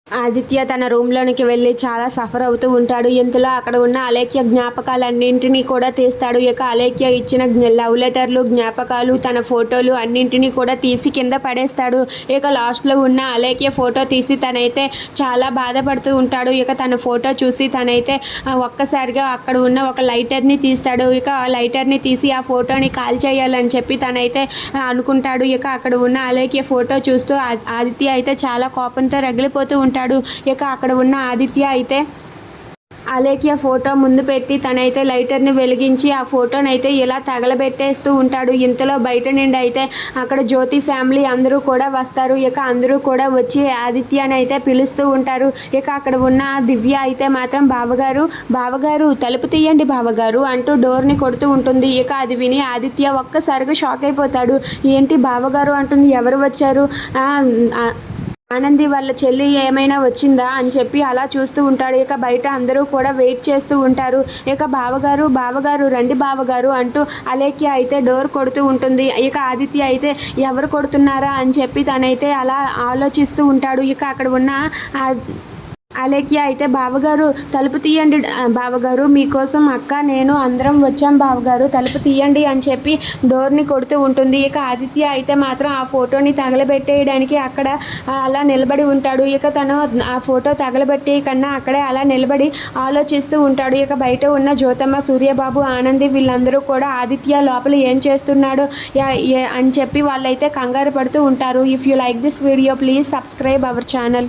ఆదిత్య తన రూమ్లోనికి వెళ్ళి చాలా సఫర్ అవుతూ ఉంటాడు. ఇంతలో అక్కడ ఉన్న అలేఖ్య జ్ఞాపకాలన్నింటినీ కూడా తీస్తాడు. ఇక అలేఖ్య ఇచ్చిన లవ్ లెటర్లు, జ్ఞాపకాలు, తన ఫోటోలు అన్నింటినీ కూడా తీసి కింద పడేస్తాడు. ఇక లాస్ట్లో ఉన్న అలేఖ్య ఫోటో తీసి తనైతే చాలా బాధపడుతూ ఉంటాడు. ఇక తన ఫోటో చూసి తనైతే ఒక్కసారిగా అక్కడ ఉన్న ఒక లైటర్ని తీస్తాడు. ఇక ఆ లైటర్ని తీసి ఆ ఫోటోని కాల్ చేయాలని చెప్పి తనైతే అనుకుంటాడు. ఇక అక్కడ ఉన్న అలేఖ్య ఫోటో చూస్తూ ఆదిత్య అయితే చాలా కోపంతో రగిలిపోతూ ఉంటాడు. ఇక అక్కడ ఉన్న ఆదిత్య అయితే అలేఖ్య ఫోటో ముందు పెట్టి తనైతే లైటర్ని వెలిగించి ఆ ఫోటోనైతే ఇలా తగలబెట్టేస్తూ ఉంటాడు. ఇంతలో బయట నుండి అయితే అక్కడ జ్యోతి ఫ్యామిలీ అందరూ కూడా వస్తారు. ఇక అందరూ కూడా వచ్చి ఆదిత్యని అయితే పిలుస్తూ ఉంటారు. ఇక అక్కడ ఉన్న దివ్య అయితే మాత్రం బావగారు తలుపు తీయండి బావగారు అంటూ డోర్ని కొడుతూ ఉంటుంది. ఇక అది విని ఆదిత్య ఒక్కసారిగా షాక్ అయిపోతాడు. ఏంటి బావగారు అంటుంది, ఎవరు వచ్చారు, ఆనంది వాళ్ళ చెల్లి ఏమైనా వచ్చిందా అని చెప్పి అలా చూస్తూ ఉంటాడు. ఇక బయట అందరూ కూడా వెయిట్ చేస్తూ ఉంటారు. ఇక బావగారు రండి బావగారు అంటూ అలేఖ్య అయితే డోర్ కొడుతూ ఉంటుంది. ఇక ఆదిత్య అయితే ఎవరు కొడుతున్నారా అని చెప్పి తనైతే అలా ఆలోచిస్తూ ఉంటాడు. ఇక అక్కడ ఉన్న అలేఖ్య అయితే బావగారు తలుపు తీయండి బావగారు, మీకోసం అక్క నేను అందరం వచ్చాం బావగారు, తలుపు తీయండి అని చెప్పి డోర్ని కొడుతూ ఉంటుంది. ఇక ఆదిత్య అయితే మాత్రం ఆ ఫోటోని తగలబెట్టేయడానికి అక్కడ అలా నిలబడి ఉంటాడు. ఇక తను ఆ ఫోటో తగలబెట్టే కన్నా అక్కడే అలా నిలబడి ఆలోచిస్తూ ఉంటాడు. ఇక బయట ఉన్న జ్యోతమ్మ, సూర్యబాబు, ఆనంది వీళ్ళందరూ కూడా ఆదిత్య లోపల ఏం చేస్తున్నాడు అని చెప్పి వాళ్ళైతే కంగారు పడుతూ ఉంటారు. If you like this video please subscribe our channel.